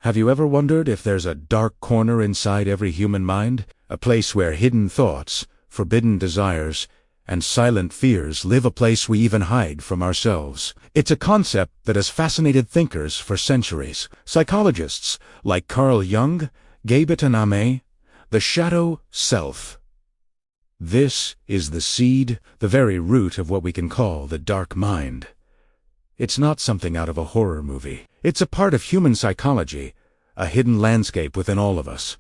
Have you ever wondered if there's a dark corner inside every human mind? A place where hidden thoughts, forbidden desires, and silent fears live, a place we even hide from ourselves. It's a concept that has fascinated thinkers for centuries. Psychologists like Carl Jung gave it a name: the shadow self. This is the seed, the very root of what we can call the dark mind. It's not something out of a horror movie. It's a part of human psychology, a hidden landscape within all of us.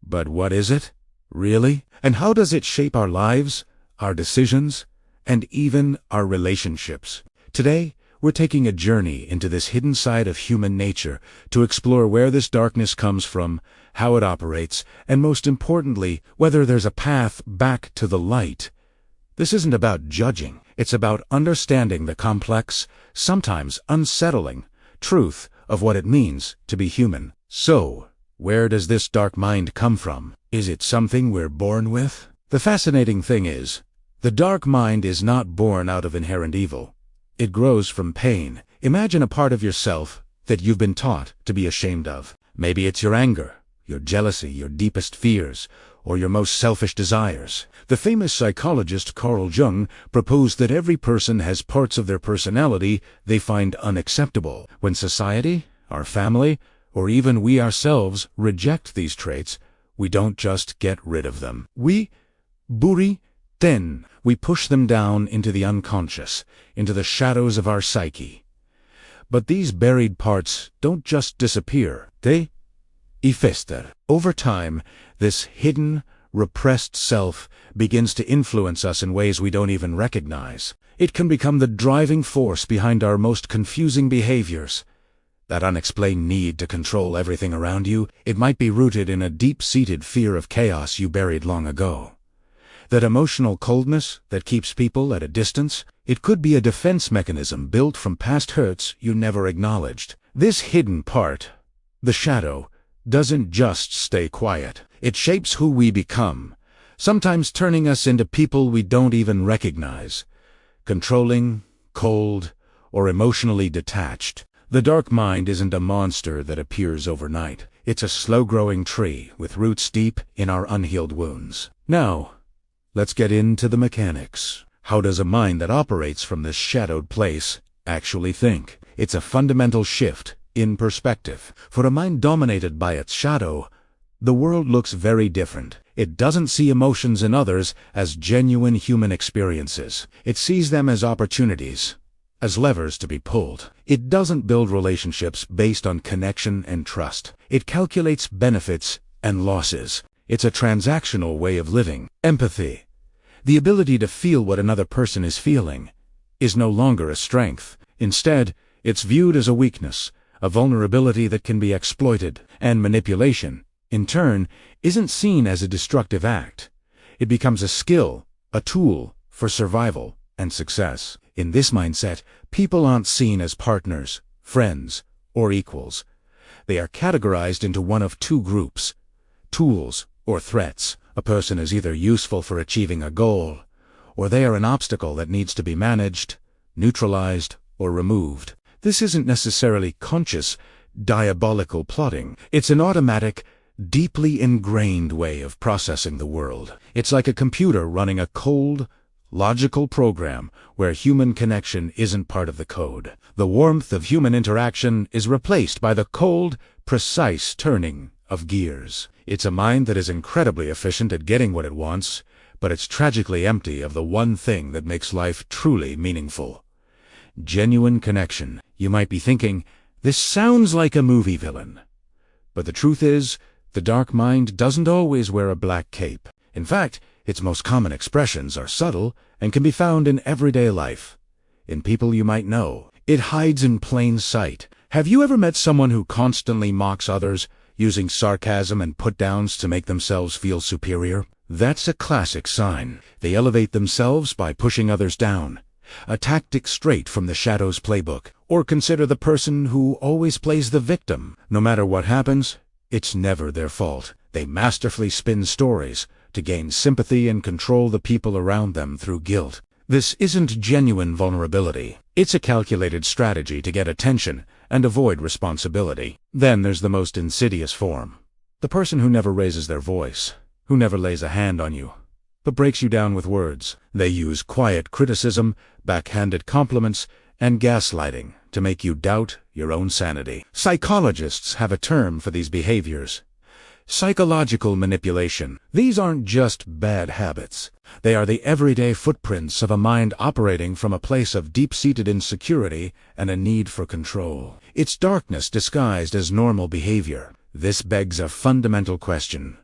But what is it, really? And how does it shape our lives, our decisions, and even our relationships? Today, we're taking a journey into this hidden side of human nature to explore where this darkness comes from, how it operates, and most importantly, whether there's a path back to the light. This isn't about judging. It's about understanding the complex, sometimes unsettling, truth of what it means to be human. So, where does this dark mind come from? Is it something we're born with? The fascinating thing is, the dark mind is not born out of inherent evil. It grows from pain. Imagine a part of yourself that you've been taught to be ashamed of. Maybe it's your anger, your jealousy, your deepest fears, or your most selfish desires. The famous psychologist Carl Jung proposed that every person has parts of their personality they find unacceptable. When society, our family, or even we ourselves reject these traits, we don't just get rid of them. We bury them. We push them down into the unconscious, into the shadows of our psyche. But these buried parts don't just disappear. They fester. Over time, this hidden, repressed self begins to influence us in ways we don't even recognize. It can become the driving force behind our most confusing behaviors. That unexplained need to control everything around you, it might be rooted in a deep-seated fear of chaos you buried long ago. That emotional coldness that keeps people at a distance, it could be a defense mechanism built from past hurts you never acknowledged. This hidden part, the shadow, doesn't just stay quiet. It shapes who we become, sometimes turning us into people we don't even recognize. Controlling, cold, or emotionally detached. The dark mind isn't a monster that appears overnight. It's a slow-growing tree with roots deep in our unhealed wounds. Now, let's get into the mechanics. How does a mind that operates from this shadowed place actually think? It's a fundamental shift in perspective. For a mind dominated by its shadow, the world looks very different. It doesn't see emotions in others as genuine human experiences. It sees them as opportunities, as levers to be pulled. It doesn't build relationships based on connection and trust. It calculates benefits and losses. It's a transactional way of living. Empathy, the ability to feel what another person is feeling, is no longer a strength. Instead, it's viewed as a weakness, a vulnerability that can be exploited. And manipulation, in turn, isn't seen as a destructive act. It becomes a skill, a tool for survival and success. In this mindset, people aren't seen as partners, friends, or equals. They are categorized into one of two groups: tools or threats. A person is either useful for achieving a goal, or they are an obstacle that needs to be managed, neutralized, or removed. This isn't necessarily conscious, diabolical plotting. It's an automatic, deeply ingrained way of processing the world. It's like a computer running a cold, logical program where human connection isn't part of the code. The warmth of human interaction is replaced by the cold, precise turning of gears. It's a mind that is incredibly efficient at getting what it wants, but it's tragically empty of the one thing that makes life truly meaningful: genuine connection. You might be thinking, this sounds like a movie villain. But the truth is, the dark mind doesn't always wear a black cape. In fact, its most common expressions are subtle and can be found in everyday life, in people you might know. It hides in plain sight. Have you ever met someone who constantly mocks others, using sarcasm and put-downs to make themselves feel superior? That's a classic sign. They elevate themselves by pushing others down, a tactic straight from the Shadow's playbook. Or consider the person who always plays the victim. No matter what happens, it's never their fault. They masterfully spin stories to gain sympathy and control the people around them through guilt. This isn't genuine vulnerability. It's a calculated strategy to get attention and avoid responsibility. Then there's the most insidious form. The person who never raises their voice, who never lays a hand on you, but breaks you down with words. They use quiet criticism, backhanded compliments, and gaslighting to make you doubt your own sanity. Psychologists have a term for these behaviors: psychological manipulation. These aren't just bad habits. They are the everyday footprints of a mind operating from a place of deep-seated insecurity and a need for control. It's darkness disguised as normal behavior. This begs a fundamental question.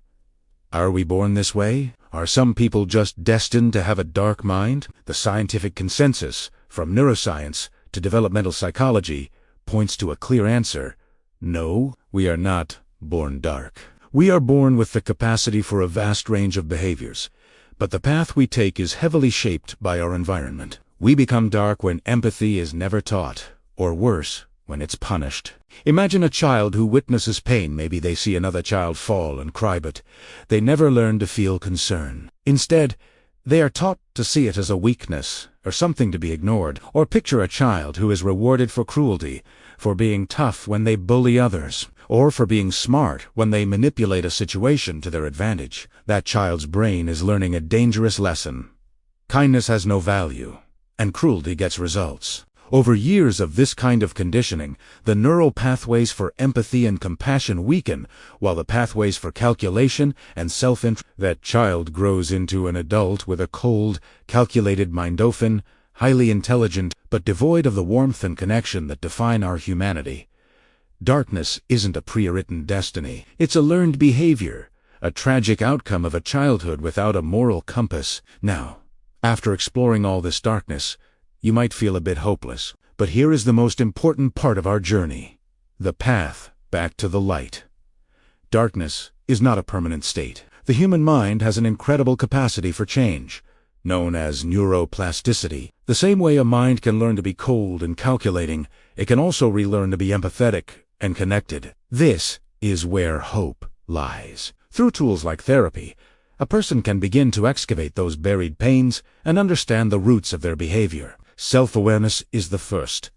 Are we born this way? Are some people just destined to have a dark mind? The scientific consensus, from neuroscience to developmental psychology, points to a clear answer. No, we are not born dark. We are born with the capacity for a vast range of behaviors, but the path we take is heavily shaped by our environment. We become dark when empathy is never taught, or worse, when it's punished. Imagine a child who witnesses pain. Maybe they see another child fall and cry, but they never learn to feel concern. Instead, they are taught to see it as a weakness, or something to be ignored. Or picture a child who is rewarded for cruelty, for being tough when they bully others, or for being smart when they manipulate a situation to their advantage. That child's brain is learning a dangerous lesson. Kindness has no value, and cruelty gets results. Over years of this kind of conditioning, the neural pathways for empathy and compassion weaken, while the pathways for calculation and self-interest. That child grows into an adult with a cold, calculated mind, often highly intelligent, but devoid of the warmth and connection that define our humanity. Darkness isn't a pre-written destiny. It's a learned behavior, a tragic outcome of a childhood without a moral compass. Now, after exploring all this darkness, you might feel a bit hopeless. But here is the most important part of our journey: the path back to the light. Darkness is not a permanent state. The human mind has an incredible capacity for change, known as neuroplasticity. The same way a mind can learn to be cold and calculating, it can also relearn to be empathetic and connected. This is where hope lies. Through tools like therapy, a person can begin to excavate those buried pains and understand the roots of their behavior. Self-awareness is the first,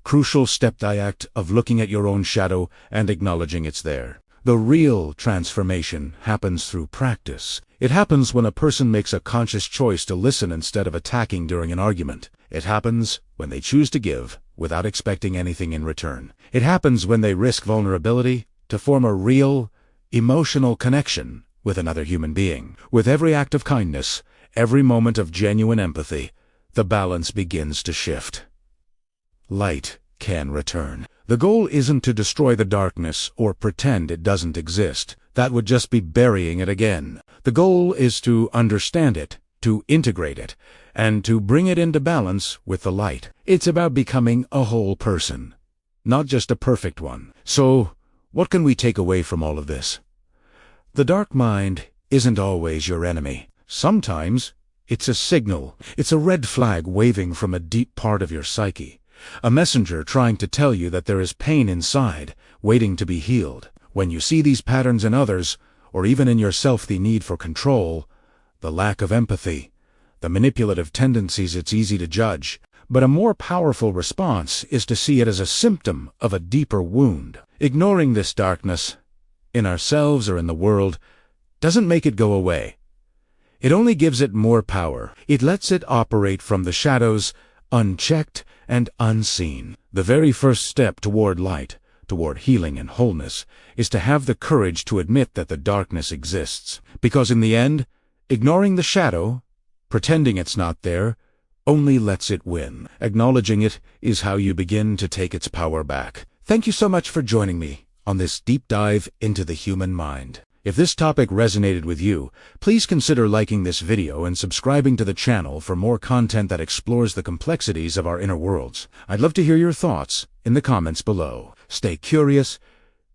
crucial step, the act of looking at your own shadow and acknowledging it's there. The real transformation happens through practice. It happens when a person makes a conscious choice to listen instead of attacking during an argument. It happens when they choose to give without expecting anything in return. It happens when they risk vulnerability to form a real, emotional connection with another human being. With every act of kindness, every moment of genuine empathy, the balance begins to shift. Light can return. The goal isn't to destroy the darkness or pretend it doesn't exist. That would just be burying it again. The goal is to understand it, to integrate it, and to bring it into balance with the light. It's about becoming a whole person, not just a perfect one. So, what can we take away from all of this? The dark mind isn't always your enemy. Sometimes it's a signal. It's a red flag waving from a deep part of your psyche. A messenger trying to tell you that there is pain inside, waiting to be healed. When you see these patterns in others, or even in yourself, the need for control, the lack of empathy, the manipulative tendencies, it's easy to judge. But a more powerful response is to see it as a symptom of a deeper wound. Ignoring this darkness, in ourselves or in the world, doesn't make it go away. It only gives it more power. It lets it operate from the shadows, unchecked and unseen. The very first step toward light, toward healing and wholeness, is to have the courage to admit that the darkness exists. Because in the end, ignoring the shadow, pretending it's not there, only lets it win. Acknowledging it is how you begin to take its power back. Thank you so much for joining me on this deep dive into the human mind. If this topic resonated with you, please consider liking this video and subscribing to the channel for more content that explores the complexities of our inner worlds. I'd love to hear your thoughts in the comments below. Stay curious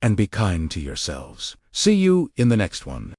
and be kind to yourselves. See you in the next one.